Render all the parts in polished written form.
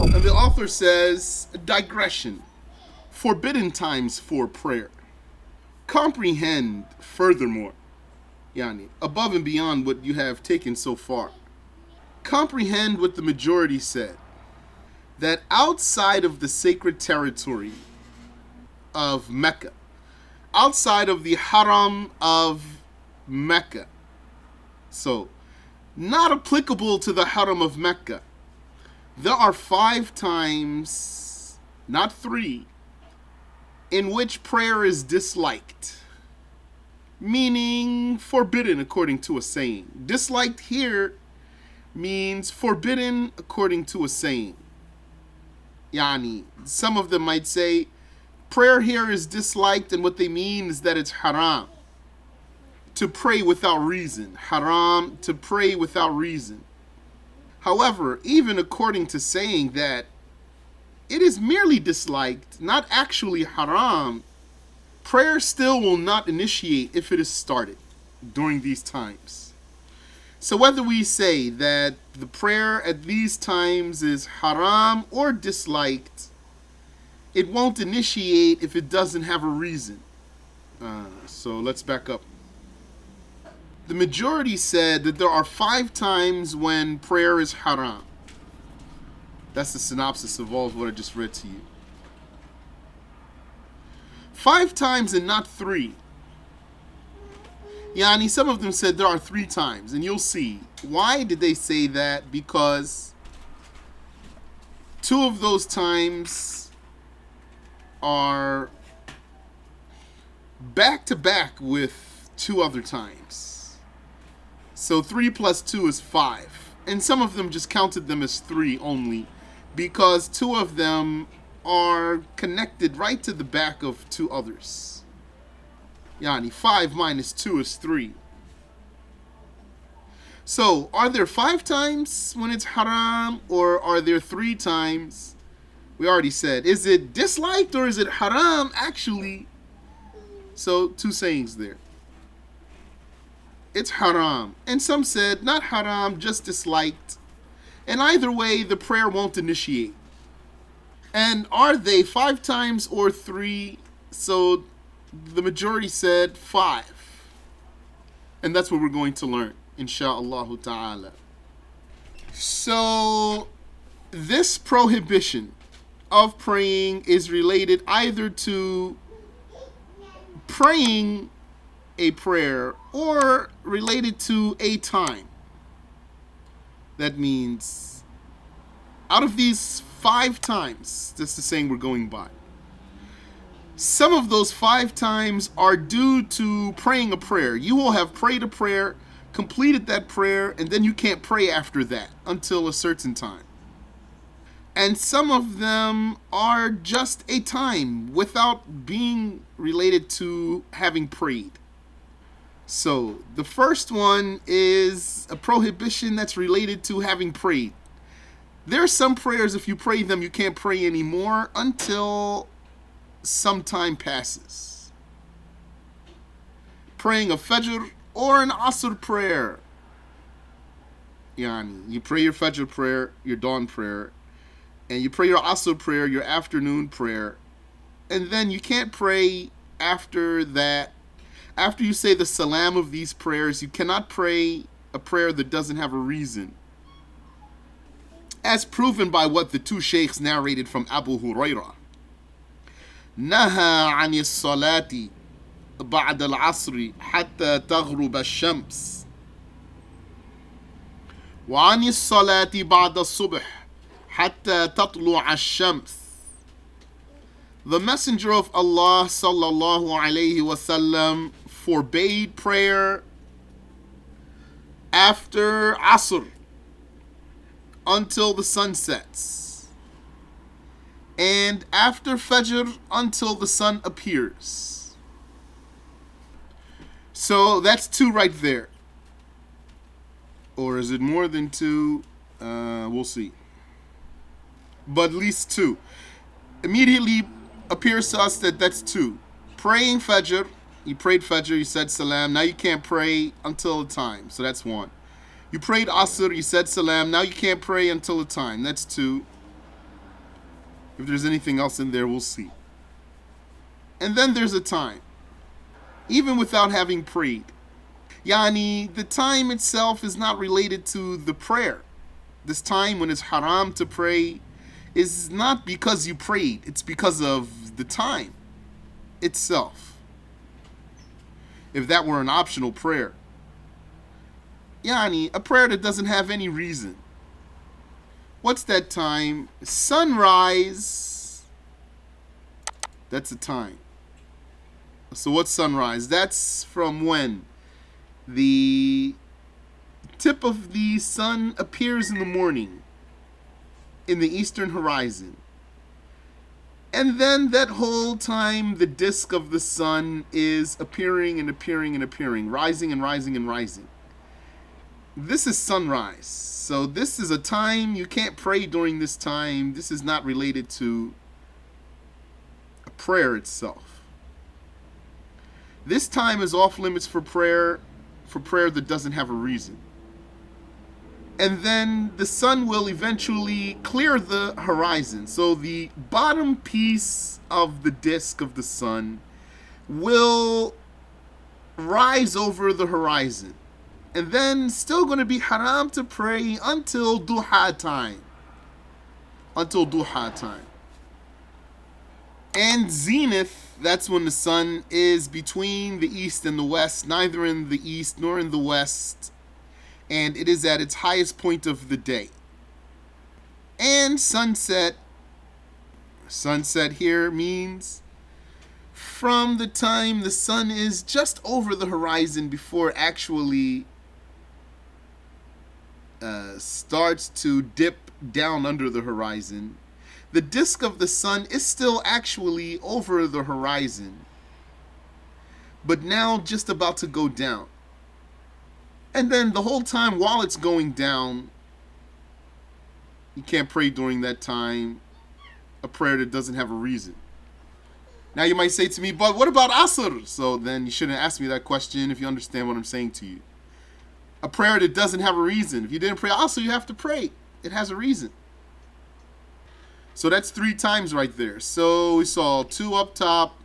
And the author says, digression, forbidden times for prayer. Comprehend furthermore, yani, above and beyond what you have taken so far. Comprehend what the majority said, that outside of the sacred territory of Mecca, outside of the haram of Mecca, so not applicable to the haram of Mecca, there are 5 times, not 3, in which prayer is disliked, meaning forbidden according to a saying. Disliked here means forbidden according to a saying. Yani, some of them might say prayer here is disliked, and what they mean is that it's haram to pray without reason. Haram to pray without reason. However, even according to saying that it is merely disliked, not actually haram, prayer still will not initiate if it is started during these times. So whether we say that the prayer at these times is haram or disliked, it won't initiate if it doesn't have a reason. So let's back up. The majority said that there are 5 times when prayer is haram. That's the synopsis of all of what I just read to you. 5 times and not 3. Yani, some of them said there are 3 times, and you'll see. Why did they say that? Because 2 of those times are back to back with 2 other times. So 3 plus 2 is 5. And some of them just counted them as 3 only, because 2 of them are connected right to the back of 2 others. Yani, 5 minus 2 is 3. So, are there 5 times when it's haram, or are there 3 times? We already said, is it disliked or is it haram actually? So, 2 sayings there. It's haram. And some said, not haram, just disliked. And either way, the prayer won't initiate. And are they 5 times or 3? So the majority said 5. And that's what we're going to learn, insha'Allah ta'ala. So this prohibition of praying is related either to praying a prayer or related to a time. That means out of these 5 times, that's the saying we're going by, some of those 5 times are due to praying a prayer. You will have prayed a prayer, completed that prayer, and then you can't pray after that until a certain time. And some of them are just a time without being related to having prayed. So the first one is a prohibition that's related to having prayed. There are some prayers, if you pray them, you can't pray anymore until some time passes. Praying a Fajr or an Asr prayer. Yani, you pray your Fajr prayer, your dawn prayer, and you pray your Asr prayer, your afternoon prayer, and then you can't pray after that. After you say the salam of these prayers, you cannot pray a prayer that doesn't have a reason. As proven by what the 2 sheikhs narrated from Abu Hurairah. نهى عن الصلاة بعد العصر حتى تغرب الشمس وعن الصلاة بعد الصبح حتى تطلع الشمس. The Messenger of Allah sallallahu alayhi wasallam forbade prayer after Asr until the sun sets, and after Fajr until the sun appears. So that's 2 right there. Or is it more than 2? We'll see. But at least 2. Immediately appears to us that that's 2. Praying Fajr, you prayed Fajr, you said Salam, now you can't pray until the time, so that's 1. You prayed Asr, you said Salam, now you can't pray until the time, that's 2. If there's anything else in there, we'll see. And then there's a time, even without having prayed. Yani, the time itself is not related to the prayer. This time when it's haram to pray is not because you prayed, it's because of the time itself. If that were an optional prayer. Yani, a prayer that doesn't have any reason. What's that time? Sunrise. That's a time. So what's sunrise? That's from when the tip of the sun appears in the morning in the eastern horizon. And then that whole time the disk of the sun is appearing and appearing and appearing, rising and rising and rising. This is sunrise. So this is a time you can't pray during this time. This is not related to a prayer itself. This time is off limits for prayer that doesn't have a reason. And then the sun will eventually clear the horizon. So the bottom piece of the disk of the sun will rise over the horizon. And then still going to be haram to pray until duha time. Until duha time. And zenith, that's when the sun is between the east and the west, neither in the east nor in the west. And it is at its highest point of the day. And sunset. Sunset here means from the time the sun is just over the horizon before it actually starts to dip down under the horizon. The disk of the sun is still actually over the horizon, but now just about to go down. And then the whole time while it's going down, you can't pray during that time a prayer that doesn't have a reason. Now you might say to me, but what about Asr? So then you shouldn't ask me that question if you understand what I'm saying to you. A prayer that doesn't have a reason. If you didn't pray Asr, you have to pray. It has a reason. So that's 3 times right there. So we saw 2 up top,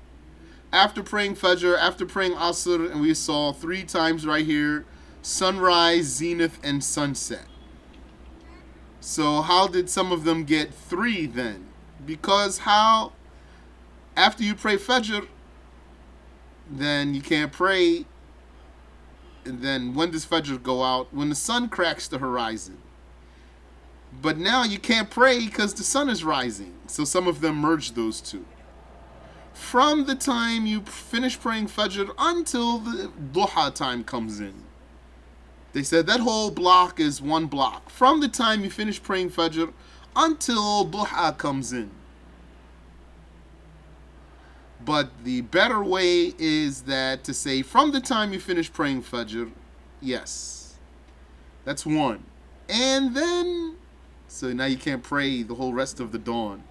after praying Fajr, after praying Asr, and we saw 3 times right here, sunrise, zenith, and sunset. So how did some of them get 3 then? Because how, after you pray Fajr, then you can't pray. And then when does Fajr go out? When the sun cracks the horizon. But now you can't pray because the sun is rising. So some of them merge those 2. From the time you finish praying Fajr until the duha time comes in. They said that whole block is 1 block. From the time you finish praying Fajr until duha comes in. But the better way is that to say from the time you finish praying Fajr, yes, that's 1. And then, so now you can't pray the whole rest of the dawn.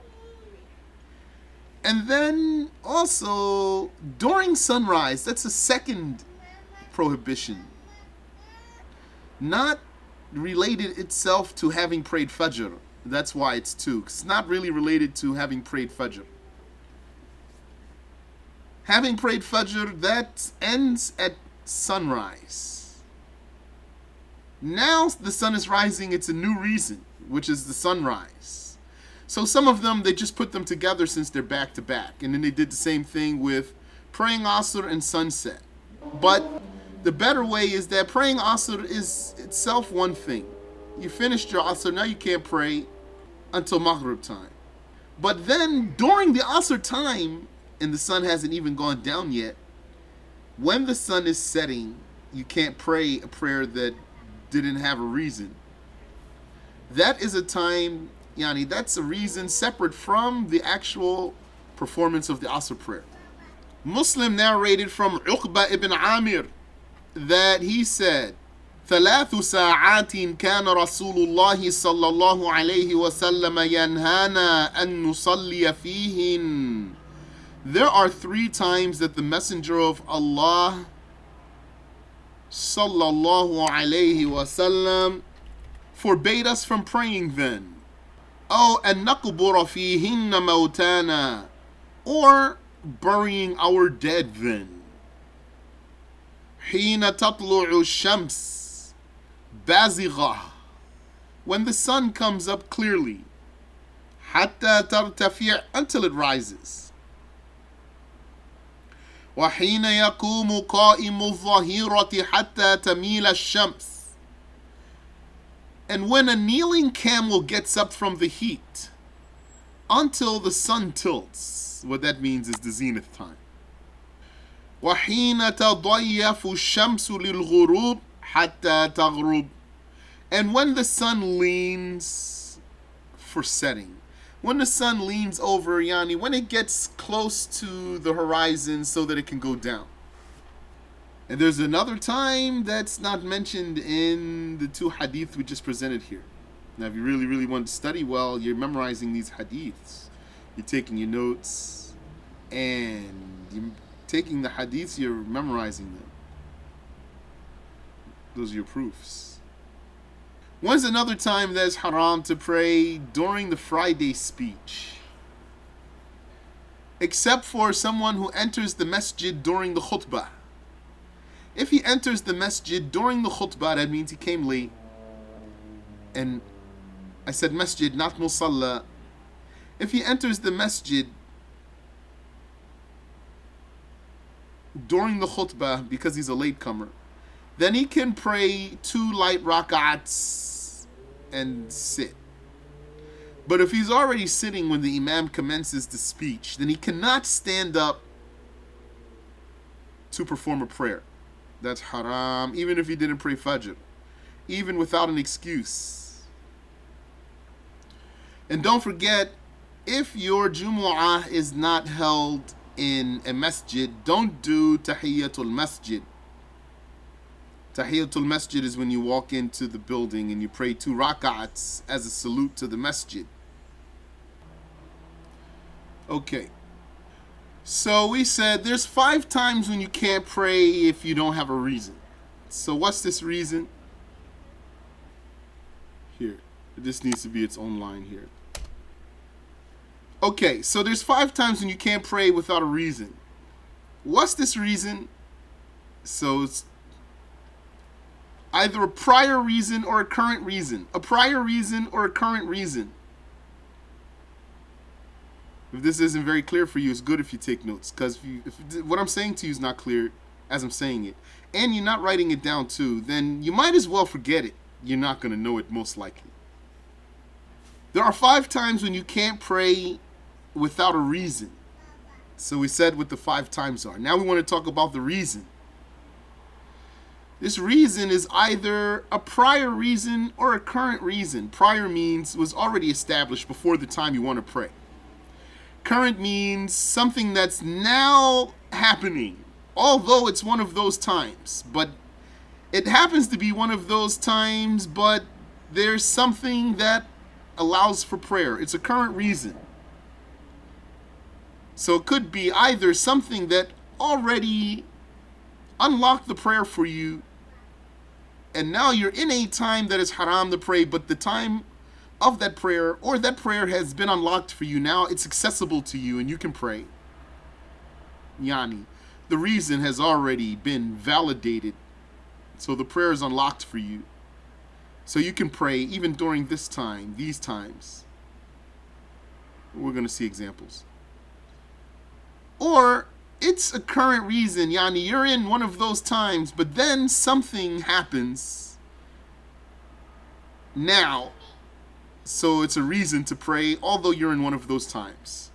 And then also during sunrise, that's a second prohibition. Not related itself to having prayed Fajr. That's why it's 2. It's not really related to having prayed Fajr. Having prayed Fajr, that ends at sunrise. Now the sun is rising, it's a new reason, which is the sunrise. So some of them, they just put them together since they're back to back. And then they did the same thing with praying Asr and sunset. But the better way is that praying Asr is itself one thing. You finished your Asr, now you can't pray until Maghrib time. But then during the Asr time, and the sun hasn't even gone down yet, when the sun is setting, you can't pray a prayer that didn't have a reason. That is a time, yani, that's a reason separate from the actual performance of the Asr prayer. Muslim narrated from Uqba ibn Amir that he said, ثلاث ساعات كان رسول الله صلى الله عليه وسلم ينهانا أن نصلي فيهن. There are 3 times that the Messenger of Allah sallallahu alayhi wasallam forbade us from praying then. أو أن نقبر فيهن موتانا, or burying our dead then. حين تطلع الشمس بازغة, when the sun comes up clearly. حتى ترتفع, until it rises. وحين يقوم قائم الظهيرة حتى تميل الشمس, and when a kneeling camel gets up from the heat until the sun tilts. What that means is the zenith time. وحين تضيف الشمس للغروب حتى تغرب, and when the sun leans for setting. When the sun leans over, yani, when it gets close to the horizon so that it can go down. And there's another time that's not mentioned in the two hadith we just presented here. Now, if you really, really want to study well, you're memorizing these hadiths. You're taking your notes, and you're taking the hadiths, you're memorizing them. Those are your proofs. When's another time that it's haram to pray? During the Friday speech. Except for someone who enters the masjid during the khutbah. If he enters the masjid during the khutbah, that means he came late. And I said masjid, not musalla. If he enters the masjid during the khutbah because he's a latecomer, then he can pray 2 light rak'ats and sit. But if he's already sitting when the imam commences the speech, then he cannot stand up to perform a prayer. That's haram, even if he didn't pray fajr, even without an excuse. And don't forget, if your Jumu'ah is not held in a masjid, don't do Tahiyyatul Masjid. Tahiyyatul Masjid is when you walk into the building and you pray 2 rak'ats as a salute to the masjid. Okay. So we said there's 5 times when you can't pray if you don't have a reason. So what's this reason? Here. This needs to be its own line here. Okay, so there's 5 times when you can't pray without a reason. What's this reason? So it's either a prior reason or a current reason. A prior reason or a current reason. If this isn't very clear for you, it's good if you take notes. Because if what I'm saying to you is not clear as I'm saying it, and you're not writing it down too, then you might as well forget it. You're not going to know it most likely. There are 5 times when you can't pray without a reason. So we said what the 5 times are. Now we want to talk about the reason. This reason is either a prior reason or a current reason. Prior means was already established before the time you want to pray. Current means something that's now happening, although it's one of those times. But it happens to be one of those times, but there's something that allows for prayer. It's a current reason. So it could be either something that already unlocked the prayer for you, and now you're in a time that is haram to pray, but the time of that prayer, or that prayer has been unlocked for you. Now it's accessible to you and you can pray. Yani, the reason has already been validated, so the prayer is unlocked for you. So you can pray even during this time, these times. We're going to see examples. Or it's a current reason, yani you're in one of those times, but then something happens now. So it's a reason to pray, although you're in one of those times.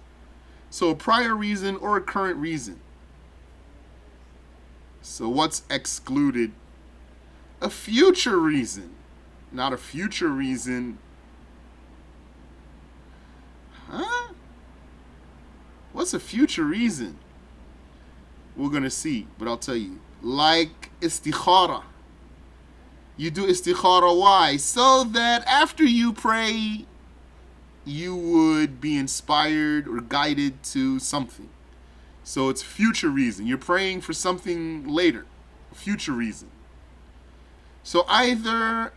So a prior reason or a current reason. So what's excluded? A future reason. Not a future reason. Huh? What's a future reason? We're going to see, but I'll tell you. Like istikhara. You do istikhara, why? So that after you pray, you would be inspired or guided to something. So it's future reason. You're praying for something later. Future reason. So either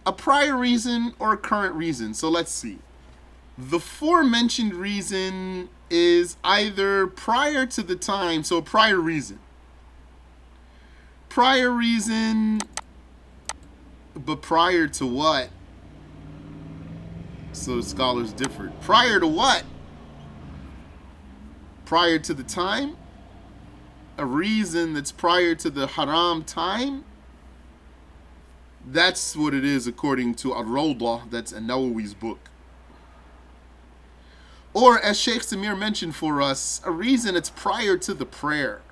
a prior reason or a current reason. So let's see. The forementioned reason is either prior to the time, so prior reason. Prior reason, but prior to what? So scholars differed. Prior to what? Prior to the time? A reason that's prior to the haram time? That's what it is according to Ar-Rawdah, that's An-Nawawi's book. Or, as Sheikh Samir mentioned for us, a reason it's prior to the prayer.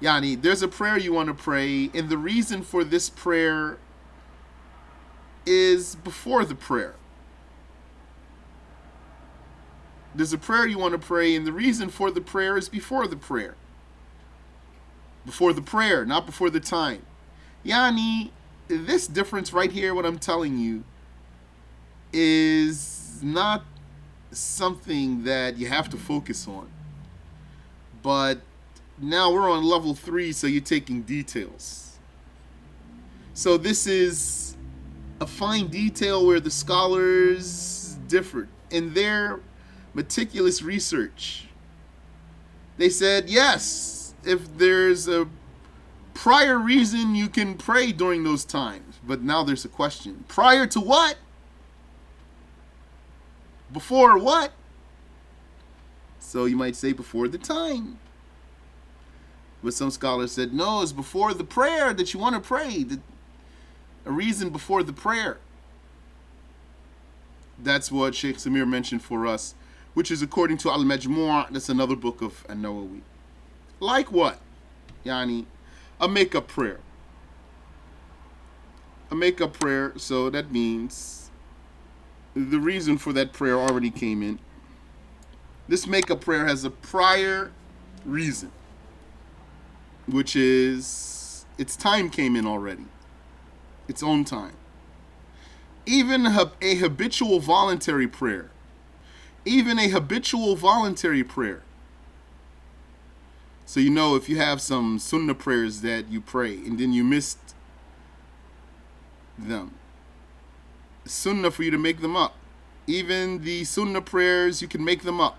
Yani, there's a prayer you want to pray, and the reason for this prayer is before the prayer. There's a prayer you want to pray, and the reason for the prayer is before the prayer. Before the prayer, not before the time. Yani, this difference right here, what I'm telling you, is not something that you have to focus on. But now we're on level 3, so you're taking details. So this is a fine detail where the scholars differed in their meticulous research. They said, yes, if there's a prior reason, you can pray during those times. But now there's a question. Prior to what? Before what? So you might say before the time. But some scholars said, no, it's before the prayer that you want to pray. A reason before the prayer. That's what Sheikh Samir mentioned for us, which is according to Al-Majmu', that's another book of An-Nawawi. Like what? Yani, a make-up prayer. A make-up prayer, so that means the reason for that prayer already came in. This make-up prayer has a prior reason, which is its time came in already. Its own time. Even a habitual voluntary prayer. Even a habitual voluntary prayer. So you know, if you have some sunnah prayers that you pray and then you missed them, it's sunnah for you to make them up. Even the sunnah prayers, you can make them up.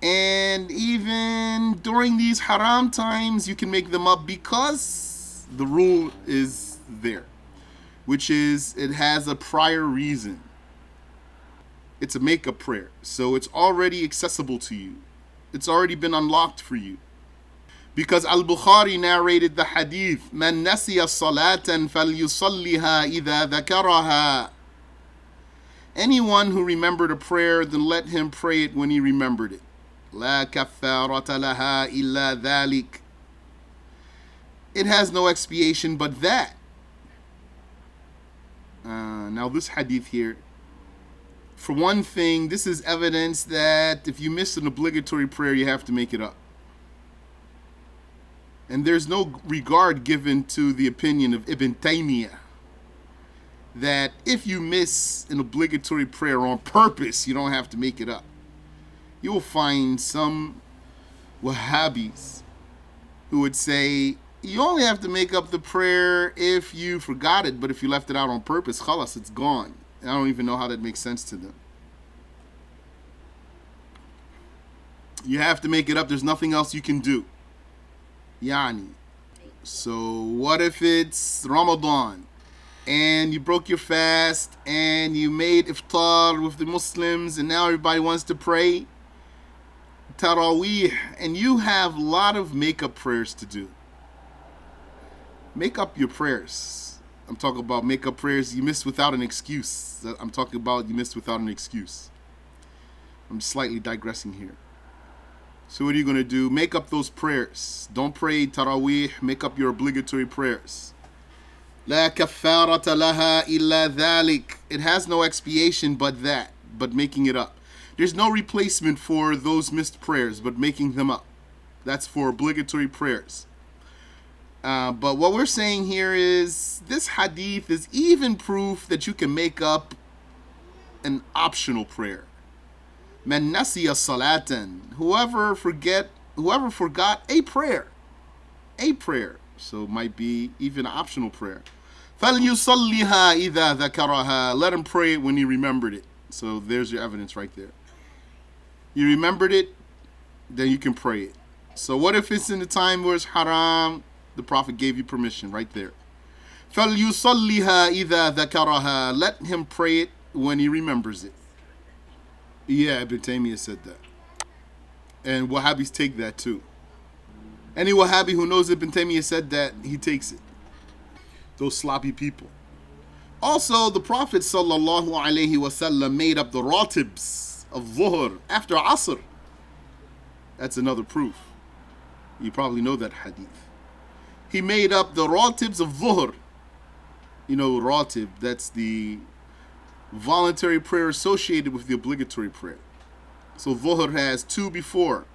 And even during these haram times, you can make them up because the rule is there, which is it has a prior reason. It's a make-up prayer, so it's already accessible to you. It's already been unlocked for you. Because Al-Bukhari narrated the hadith, "Man nasiya salatan falyusalliha idha dhakaraha." Anyone who remembered a prayer, then let him pray it when he remembered it. La kaffarata laha illa dhalik. It has no expiation but that. Now this hadith here, for one thing, this is evidence that if you miss an obligatory prayer, you have to make it up. And there's no regard given to the opinion of Ibn Taymiyyah that if you miss an obligatory prayer on purpose, you don't have to make it up. You will find some Wahhabis who would say, you only have to make up the prayer if you forgot it, but if you left it out on purpose, khalas, it's gone. And I don't even know how that makes sense to them. You have to make it up. There's nothing else you can do. Yani. So what if it's Ramadan and you broke your fast and you made iftar with the Muslims and now everybody wants to pray Taraweeh and you have a lot of make-up prayers to do. Make up your prayers. I'm talking about make-up prayers you missed without an excuse. I'm talking about you missed without an excuse. I'm slightly digressing here. So what are you going to do? Make up those prayers. Don't pray Taraweeh. Make up your obligatory prayers. La kaffarata laha illa dhalik. It has no expiation but that, but making it up. There's no replacement for those missed prayers, but making them up. That's for obligatory prayers. But what we're saying here is this hadith is even proof that you can make up an optional prayer. Man nasiya salatan. Whoever forgot a prayer. So it might be even an optional prayer. فَلْيُصَلِّهَا إِذَا ذَكَرَهَا. Let him pray it when he remembered it. So there's your evidence right there. You remembered it, then you can pray it. So what if it's in the time where it's haram? The Prophet gave you permission right there. فَلْيُصَلِّهَا إِذَا ذَكَرَهَا. Let him pray it when he remembers it. Yeah, Ibn Taymiyyah said that. And Wahhabis take that too. Any Wahhabi who knows Ibn Taymiyyah said that, he takes it. Those sloppy people. Also, the Prophet ﷺ made up the ratibs of Dhuhr after Asr. That's another proof. You probably know that hadith. He made up the ratibs of Dhuhr. You know, ratib, that's the voluntary prayer associated with the obligatory prayer. So Dhuhr has 2 before,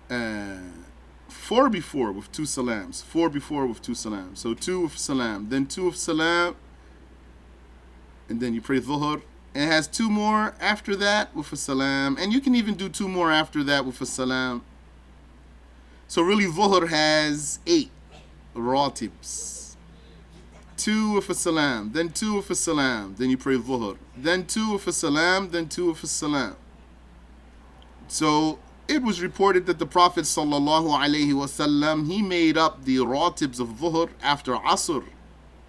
4 before with 2 salams, 4 before with 2 salams. So 2 with salam, then 2 with salam, and then you pray Dhuhr. And it has 2 more after that with a salam, and you can even do 2 more after that with a salam. So really Dhuhr has 8 ratibs. 2 with a salam, then 2 with a salam, then you pray Dhuhr. Then 2 with a salam, then 2 with a salam. So it was reported that the Prophet ﷺ, he made up the ratibs of Dhuhr after Asr.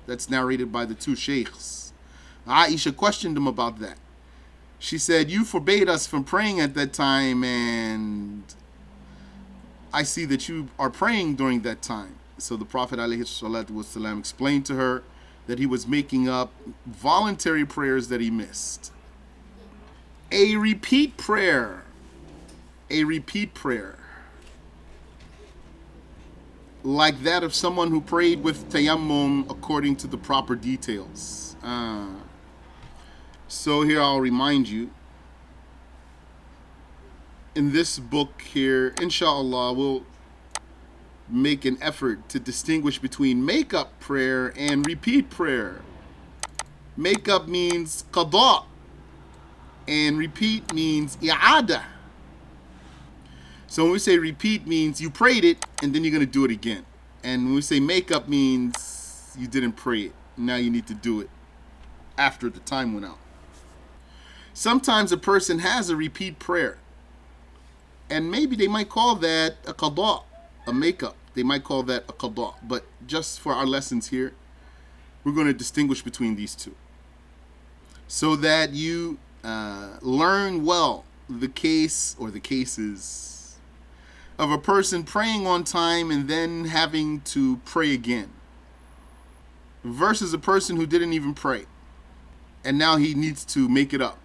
That's narrated by the 2 sheikhs. Aisha questioned him about that. She said, you forbade us from praying at that time, and I see that you are praying during that time. So the Prophet ﷺ explained to her that he was making up voluntary prayers that he missed. A repeat prayer. A repeat prayer. Like that of someone who prayed with tayammum according to the proper details. So here I'll remind you. In this book here, inshallah, we'll make an effort to distinguish between make-up prayer and repeat prayer. Make-up means qada, and repeat means i'adah. So when we say repeat means you prayed it and then you're going to do it again. And when we say make-up means you didn't pray it. Now you need to do it after the time went out. Sometimes a person has a repeat prayer, and maybe they might call that a qada, a makeup. They might call that a qada. But just for our lessons here, we're going to distinguish between these two, so that you learn well the case or the cases of a person praying on time and then having to pray again, versus a person who didn't even pray and now he needs to make it up.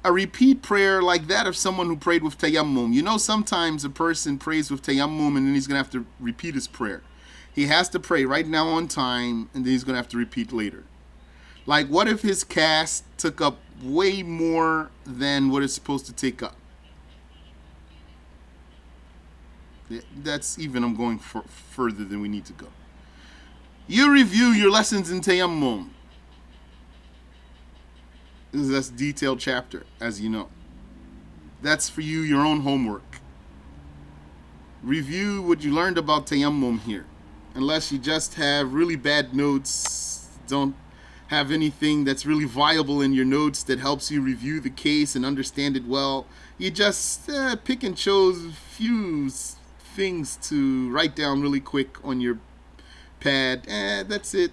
A repeat prayer like that of someone who prayed with tayammum. You know, sometimes a person prays with tayammum and then he's going to have to repeat his prayer. He has to pray right now on time and then he's going to have to repeat later. Like, what if his cast took up way more than what it's supposed to take up? That's even, I'm going further than we need to go. You review your lessons in tayammum. That's a detailed chapter, as you know. That's for you, your own homework. Review what you learned about tayammum here. Unless you just have really bad notes, don't have anything that's really viable in your notes that helps you review the case and understand it well. You just pick and chose a few things to write down really quick on your pad. That's it.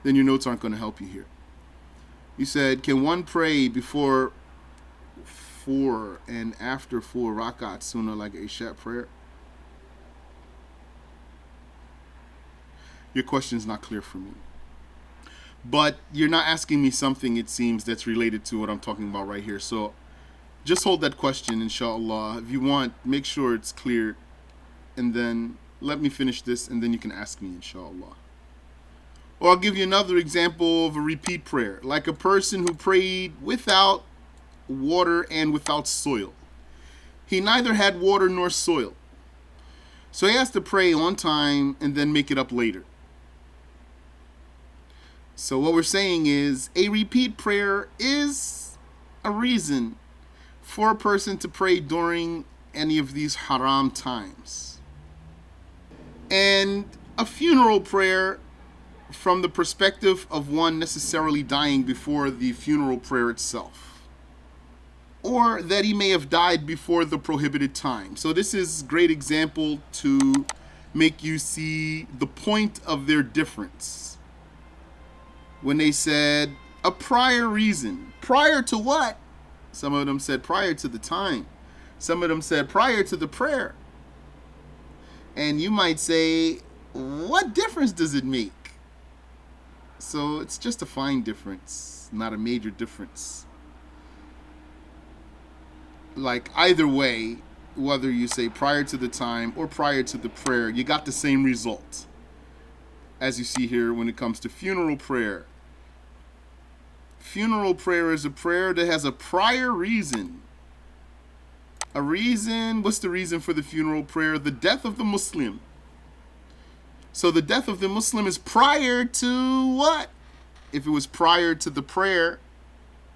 Then your notes aren't going to help you here. He said, can one pray before 4 and after 4 rakat sunnah like a Isha prayer? Your question is not clear for me. But you're not asking me something, it seems, that's related to what I'm talking about right here. So just hold that question, inshallah. If you want, make sure it's clear. And then let me finish this, and then you can ask me, inshallah. Or I'll give you another example of a repeat prayer, like a person who prayed without water and without soil. He neither had water nor soil. So he has to pray on time and then make it up later. So what we're saying is a repeat prayer is a reason for a person to pray during any of these haram times. And a funeral prayer from the perspective of one necessarily dying before the funeral prayer itself, or that he may have died before the prohibited time. So this is a great example to make you see the point of their difference. When they said a prior reason, prior to what? Some of them said prior to the time. Some of them said prior to the prayer. And you might say, what difference does it make? So it's just a fine difference, not a major difference. Like either way, whether you say prior to the time or prior to the prayer, you got the same result. As you see here when it comes to funeral prayer. Funeral prayer is a prayer that has a prior reason. A reason, what's the reason for the funeral prayer? The death of the Muslim. So the death of the Muslim is prior to what? If it was prior to the prayer,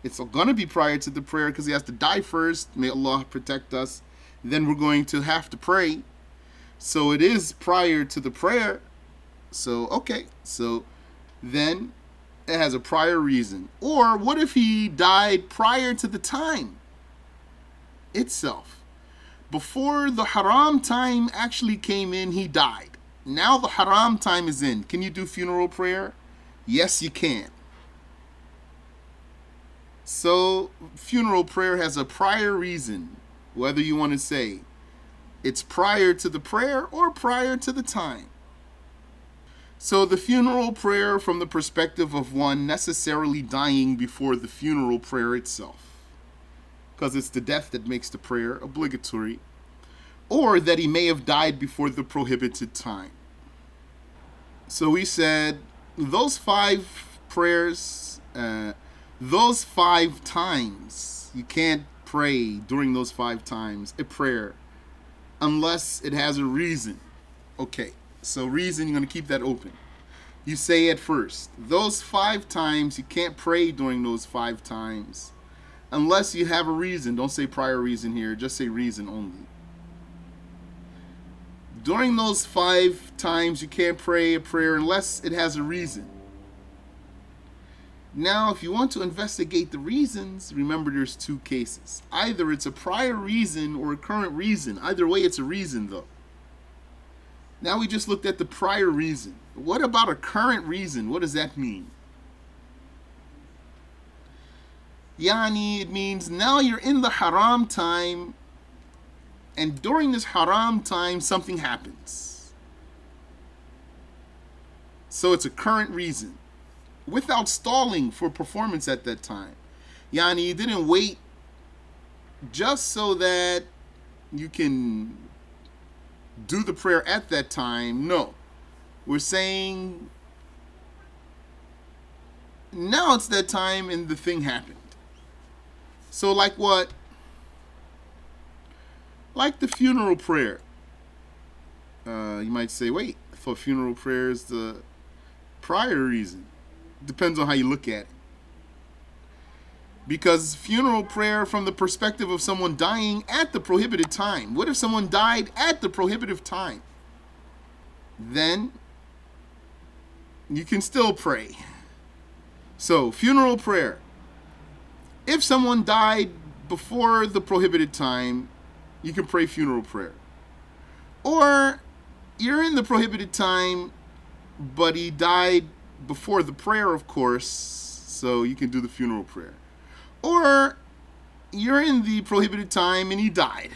it's going to be prior to the prayer because he has to die first. May Allah protect us. Then we're going to have to pray. So it is prior to the prayer. So, okay. So then it has a prior reason. Or what if he died prior to the time itself? Before the haram time actually came in, he died. Now the haram time is in. Can you do funeral prayer? Yes, you can. So funeral prayer has a prior reason, whether you want to say it's prior to the prayer or prior to the time. So the funeral prayer from the perspective of one necessarily dying before the funeral prayer itself, because it's the death that makes the prayer obligatory, or that he may have died before the prohibited time. So we said those 5 prayers, those 5 times, you can't pray during those 5 times a prayer unless it has a reason. Okay, so reason, you're going to keep that open. You say at first, those 5 times, you can't pray during those 5 times unless you have a reason. Don't say prior reason here, just say reason only. During those 5 times, you can't pray a prayer unless it has a reason. Now, if you want to investigate the reasons, remember there's 2 cases. Either it's a prior reason or a current reason. Either way, it's a reason, though. Now we just looked at the prior reason. What about a current reason? What does that mean? Yani, it means now you're in the haram time, and during this haram time, something happens. So it's a current reason, without stalling for performance at that time. Yani, you didn't wait just so that you can do the prayer at that time. No. We're saying now it's that time and the thing happened. So like what? Like the funeral prayer. You might say, wait, for funeral prayer is the prior reason. Depends on how you look at it. Because funeral prayer from the perspective of someone dying at the prohibited time. What if someone died at the prohibitive time? Then you can still pray. So funeral prayer. If someone died before the prohibited time, you can pray funeral prayer. Or you're in the prohibited time, but he died before the prayer, of course, so you can do the funeral prayer. Or you're in the prohibited time and he died.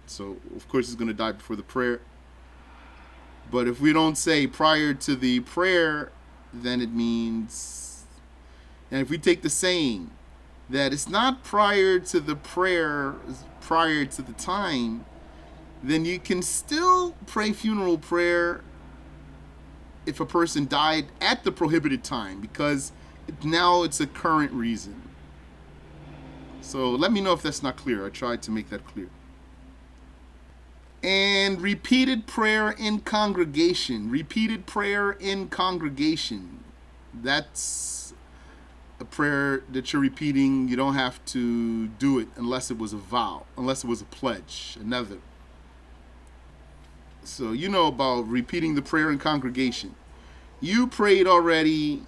So, of course, he's going to die before the prayer. But if we don't say prior to the prayer, then it means, and if we take the saying that it's not prior to the prayer, it's prior to the time, then you can still pray funeral prayer if a person died at the prohibited time, because now it's a current reason. So let me know if that's not clear. I tried to make that clear. And repeated prayer in congregation. Repeated prayer in congregation. That's a prayer that you're repeating. You don't have to do it unless it was a vow, unless it was a pledge, another. So you know about repeating the prayer in congregation. You prayed already,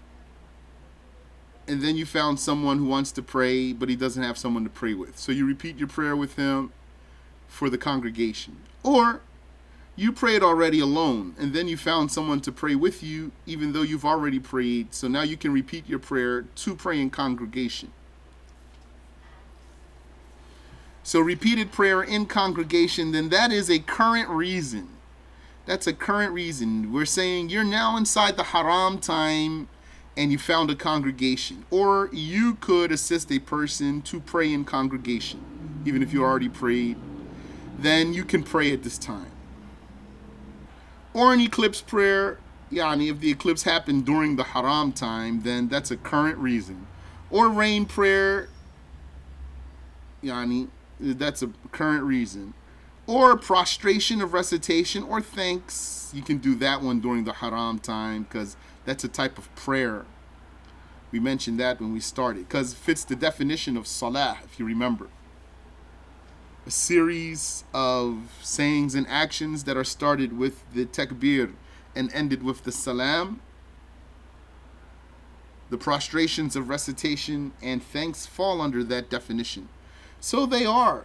and then you found someone who wants to pray, but he doesn't have someone to pray with. So you repeat your prayer with him for the congregation. Or you prayed already alone, and then you found someone to pray with you, even though you've already prayed. So now you can repeat your prayer to pray in congregation. So repeated prayer in congregation, then that is a current reason. That's a current reason. We're saying you're now inside the haram time and you found a congregation. Or you could assist a person to pray in congregation, even if you already prayed. Then you can pray at this time. Or an eclipse prayer, yani if the eclipse happened during the haram time, then that's a current reason. Or rain prayer, yani that's a current reason. Or prostration of recitation or thanks. You can do that one during the haram time because that's a type of prayer. We mentioned that when we started because it fits the definition of salah, if you remember. A series of sayings and actions that are started with the takbir and ended with the salam. The prostrations of recitation and thanks fall under that definition. So they are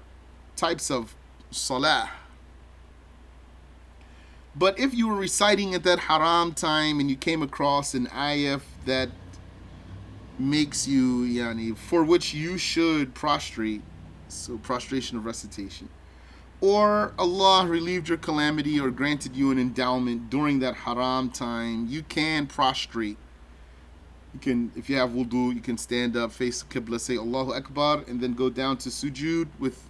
types of salah. But if you were reciting at that haram time and you came across an ayah that makes you, yani, for which you should prostrate, so prostration of recitation, or Allah relieved your calamity or granted you an endowment during that haram time, you can prostrate. You can, if you have wudu, you can stand up, face the Qibla, say Allahu Akbar, and then go down to sujood with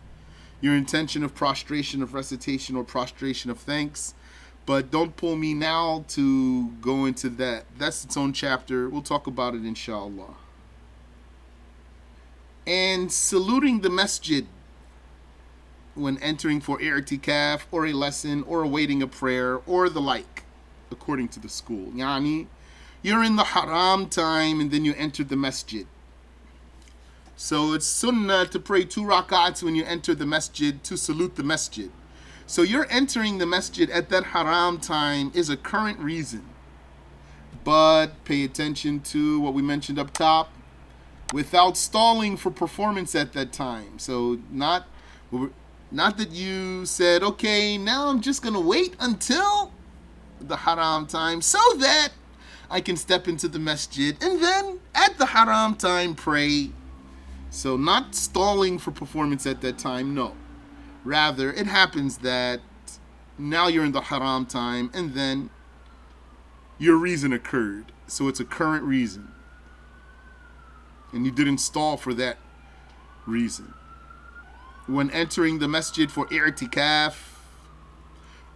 your intention of prostration of recitation or prostration of thanks. But don't pull me now to go into that. That's its own chapter. We'll talk about it inshallah. And saluting the masjid when entering for i'tikaf or a lesson or awaiting a prayer or the like, according to the school. Yani, you're in the haram time and then you enter the masjid. So it's sunnah to pray 2 rak'ats when you enter the masjid to salute the masjid. So you're entering the masjid at that haram time is a current reason. But pay attention to what we mentioned up top, without stalling for performance at that time. So not that you said, okay, now I'm just going to wait until the haram time so that I can step into the masjid and then at the haram time pray. So not stalling for performance at that time, no. Rather, it happens that now you're in the haram time and then your reason occurred. So it's a current reason. And you didn't stall for that reason. When entering the masjid for i'tikaf,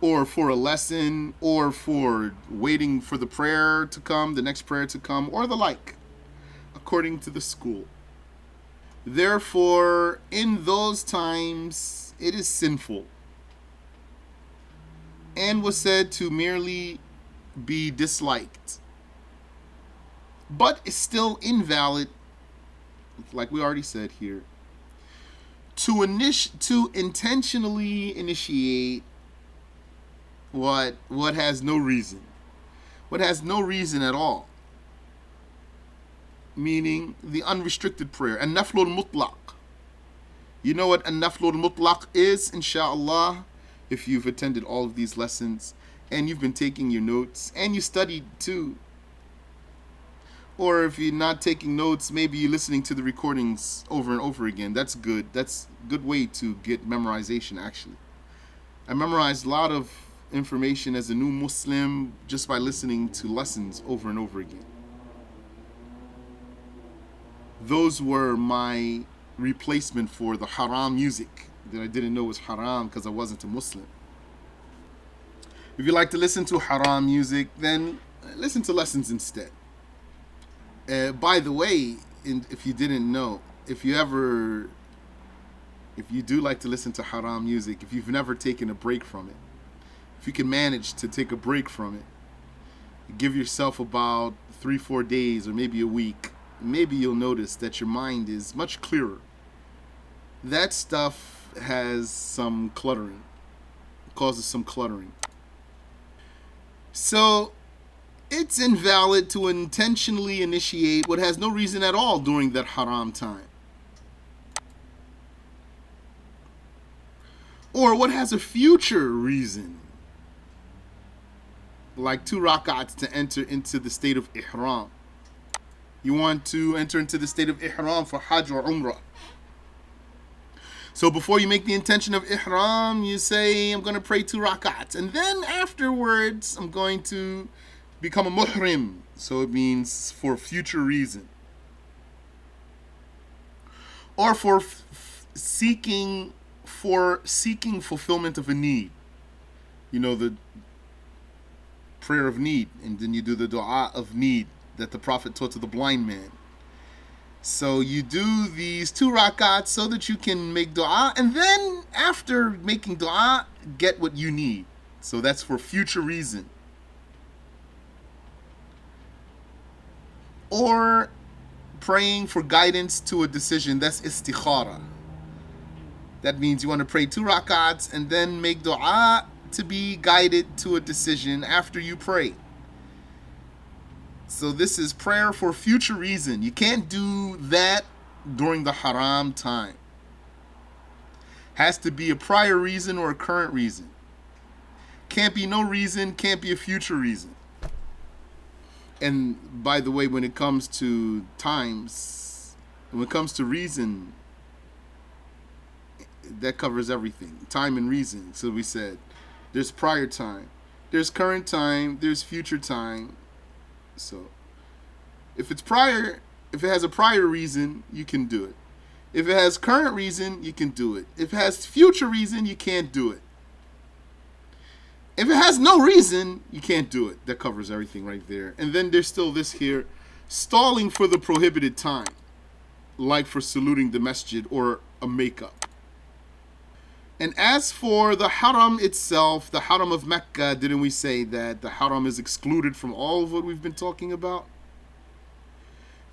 or for a lesson, or for waiting for the prayer to come, the next prayer to come, or the like, according to the school. Therefore, in those times, it is sinful, and was said to merely be disliked, but is still invalid, like we already said here, to intentionally initiate what has no reason, what has no reason at all, meaning the unrestricted prayer, an-naflul mutlaq. You know what an-naflul mutlaq is, inshallah, if you've attended all of these lessons and you've been taking your notes and you studied too. Or if you're not taking notes, maybe you're listening to the recordings over and over again. That's good. That's a good way to get memorization, actually. I memorized a lot of information as a new Muslim just by listening to lessons over and over again. Those were my replacement for the haram music that I didn't know was haram because I wasn't a Muslim. If you like to listen to haram music, then listen to lessons instead. By the way, if you didn't know, if you do like to listen to haram music, if you've never taken a break from it, if you can manage to take a break from it, give yourself about 3-4 days or maybe a week, maybe you'll notice that your mind is much clearer. That stuff has some cluttering, causes some cluttering. So it's invalid to intentionally initiate what has no reason at all during that haram time. Or what has a future reason, like 2 rak'ats to enter into the state of ihram. You want to enter into the state of ihram for hajj or umrah. So before you make the intention of ihram, you say, I'm going to pray 2 rak'ats. And then afterwards, I'm going to become a muhrim. So it means for future reason. Or for seeking fulfillment of a need. You know, the prayer of need. And then you do the dua of need that the Prophet taught to the blind man. So you do these 2 rak'ats so that you can make dua, and then after making dua, get what you need. So that's for future reason. Or praying for guidance to a decision, that's istikhara. That means you want to pray 2 rak'ats and then make dua to be guided to a decision after you pray. So this is prayer for future reason. You can't do that during the haram time. Has to be a prior reason or a current reason. Can't be no reason, can't be a future reason. And by the way, when it comes to times, when it comes to reason, that covers everything. Time and reason. So we said there's prior time, there's current time, there's future time. So if it has a prior reason, you can do it. If it has current reason, you can do it. If it has future reason, you can't do it. If it has no reason, you can't do it. That covers everything right there. And then there's still this here, stalling for the prohibited time, like for saluting the masjid or a makeup. And as for the haram itself, the haram of Mecca, didn't we say that the haram is excluded from all of what we've been talking about?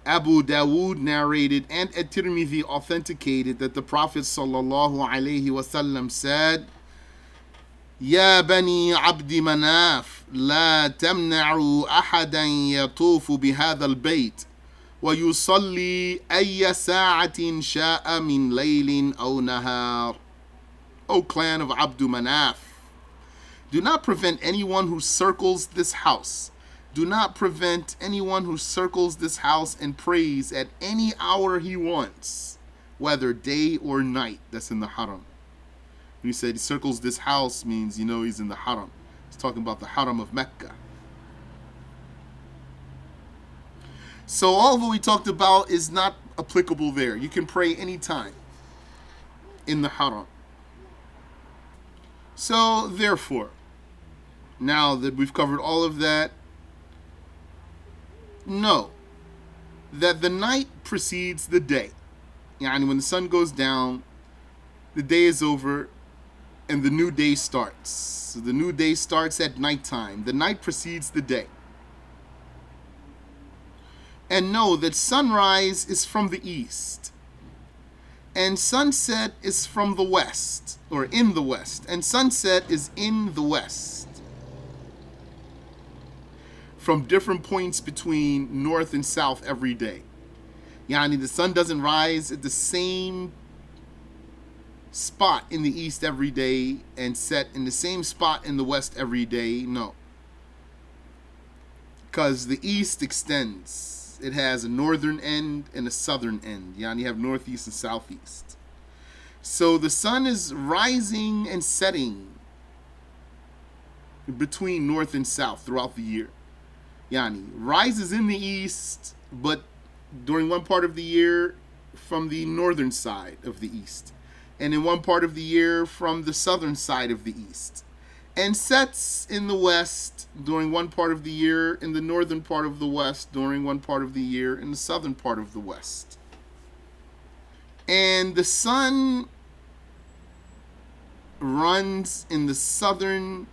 Abu Dawood narrated and At-Tirmidhi authenticated that the Prophet ﷺ said, يا بني عبد مناف لا تمنعوا أحدا يطوف بهذا البيت ويصلي أي ساعة شاء من ليل أو نهار. O clan of Abdu Manaf, do not prevent anyone who circles this house. Do not prevent anyone who circles this house and prays at any hour he wants, whether day or night. That's in the haram. When he said he circles this house, means he's in the haram. He's talking about the haram of Mecca. So all of what we talked about is not applicable there. You can pray anytime in the haram. So, therefore, now that we've covered all of that, know that the night precedes the day. Yani when the sun goes down, the day is over, and the new day starts. So the new day starts at nighttime. The night precedes the day. And know that sunrise is from the east, and sunset is from the west, or in the west, and sunset is in the west. From different points between north and south every day. Yani the sun doesn't rise at the same spot in the east every day and set in the same spot in the west every day. No. Because the east extends. It has a northern end and a southern end. Yani you have northeast and southeast. So the sun is rising and setting between north and south throughout the year. Yani rises in the east, but during one part of the year from the northern side of the east, and in one part of the year from the southern side of the east, and sets in the west during one part of the year, in the northern part of the west during one part of the year, in the southern part of the west. And the sun runs in the southern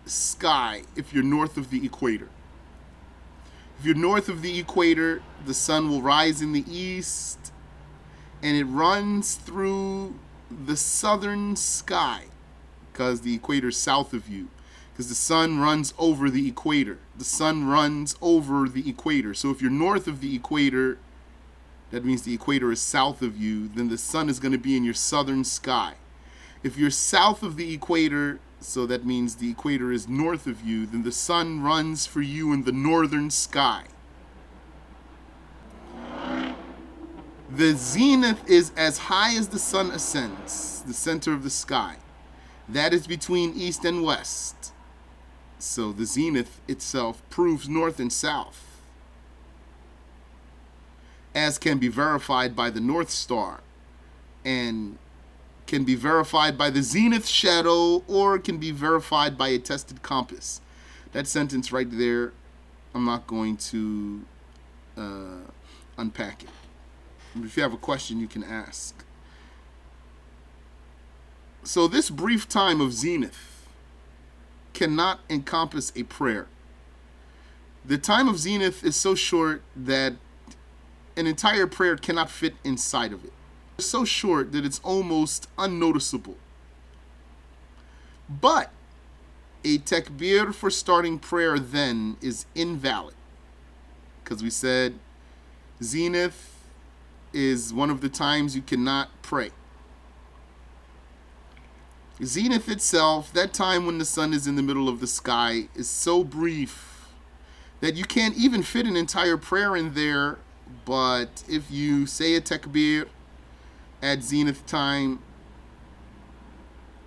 sky if you're north of the equator. If you're north of the equator, the sun will rise in the east, and it runs through the southern sky because the equator is south of you. because the sun runs over the equator. The sun runs over the equator. So if you're north of the equator, that means the equator is south of you, then the sun is going to be in your southern sky. If you're south of the equator, so that means the equator is north of you, then the sun runs for you in the northern sky. The zenith is as high as the sun ascends, the center of the sky. That is between east and west. So the zenith itself proves north and south, as can be verified by the North Star, and can be verified by the zenith shadow, or can be verified by a tested compass. That sentence right there, I'm not going to unpack it. If you have a question, you can ask. So this brief time of zenith cannot encompass a prayer. The time of zenith is so short that an entire prayer cannot fit inside of it. It's so short that it's almost unnoticeable. But a takbir for starting prayer then is invalid, because we said zenith is one of the times you cannot pray. Zenith itself, that time when the sun is in the middle of the sky, is so brief that you can't even fit an entire prayer in there. But if you say a takbir at zenith time,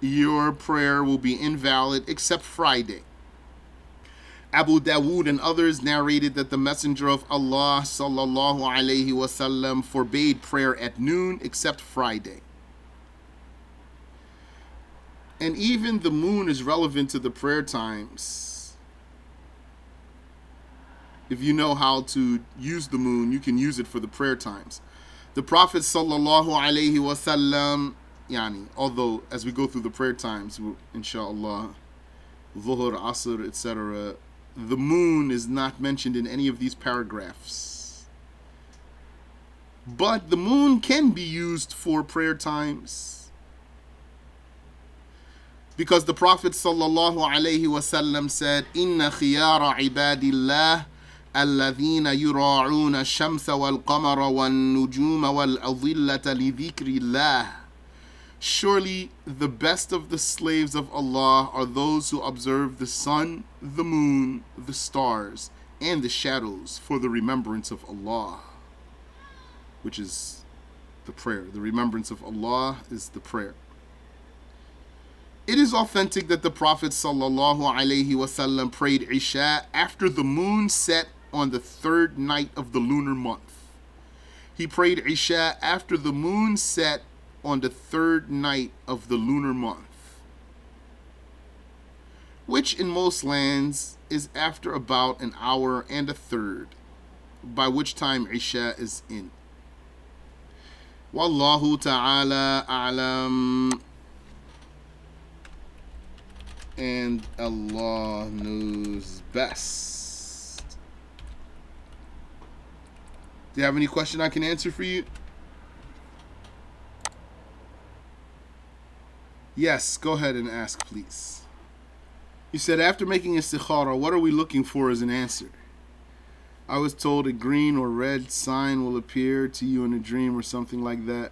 your prayer will be invalid except Friday. Abu Dawood and others narrated that the Messenger of Allah sallallahu alaihi wasallam forbade prayer at noon except Friday. And even the moon is relevant to the prayer times. If you know how to use the moon, you can use it for the prayer times. The Prophet sallallahu alaihi wasallam, although as we go through the prayer times, inshallah, Dhuhr, Asr, etc., the moon is not mentioned in any of these paragraphs. But the moon can be used for prayer times, because the Prophet sallallahu alaihi wasallam said, "Inna khiyara ibadillah alladhina yura'una ash-shamsa wal-qamara wan-nujuma wal-adhillata li dhikrillah." Surely the best of the slaves of Allah are those who observe the sun, the moon, the stars, and the shadows for the remembrance of Allah, which is the prayer. The remembrance of Allah is the prayer. It is authentic that the Prophet sallallahu alaihi wasallam prayed Isha after the moon set on the third night of the lunar month. He prayed Isha after the moon set on the third night of the lunar month, which in most lands is after about an hour and a third, by which time Isha is in. Wallahu ta'ala a'lam, and Allah knows best. Do you have any question I can answer for you? Yes, go ahead and ask, please. You said, after making istikhara, what are we looking for as an answer? I was told a green or red sign will appear to you in a dream or something like that.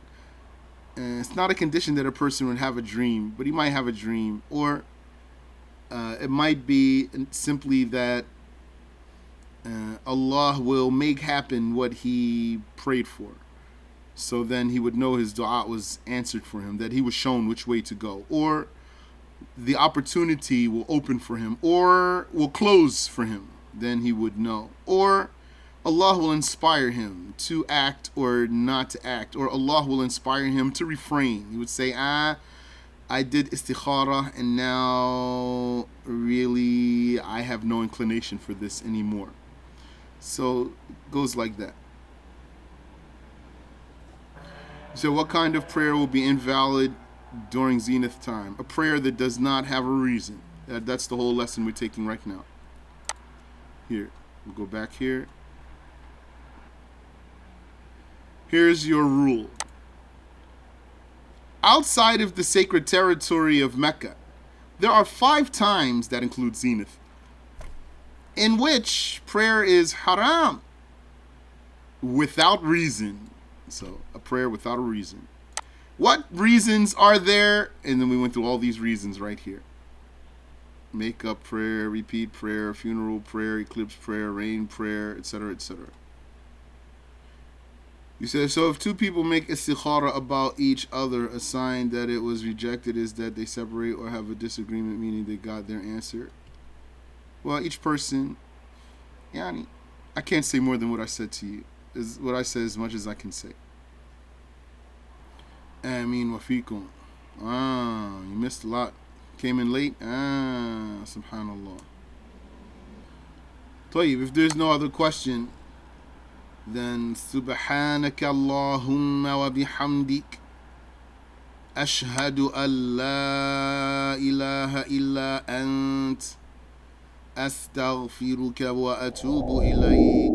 And it's not a condition that a person would have a dream, but he might have a dream. Or it might be simply that Allah will make happen what he prayed for. So then he would know his dua was answered for him, that he was shown which way to go. Or the opportunity will open for him, or will close for him, then he would know. Or Allah will inspire him to act or not to act, or Allah will inspire him to refrain. He would say, I did istikhara and now really I have no inclination for this anymore. So it goes like that. So what kind of prayer will be invalid during zenith time? A prayer that does not have a reason. That's the whole lesson we're taking right now. Here, we'll go back here. Here's your rule. Outside of the sacred territory of Mecca, There are 5 times that include zenith, in which prayer is haram without reason. So, a prayer without a reason. What reasons are there? And then we went through all these reasons right here. Make-up prayer, repeat prayer, funeral prayer, eclipse prayer, rain prayer, etc., etc. You said, so if 2 people make istikhara about each other, a sign that it was rejected is that they separate or have a disagreement, meaning they got their answer. Well, each person, yani, I can't say more than what I said to you. Is what I said as much as I can say. Ameen wa fikum. You missed a lot. Came in late. Subhanallah. طيب, if there's no other question, then سبحانك اللهم وبحمدك أشهد أن لا إله إلا أنت أستغفرك وأتوب إليك.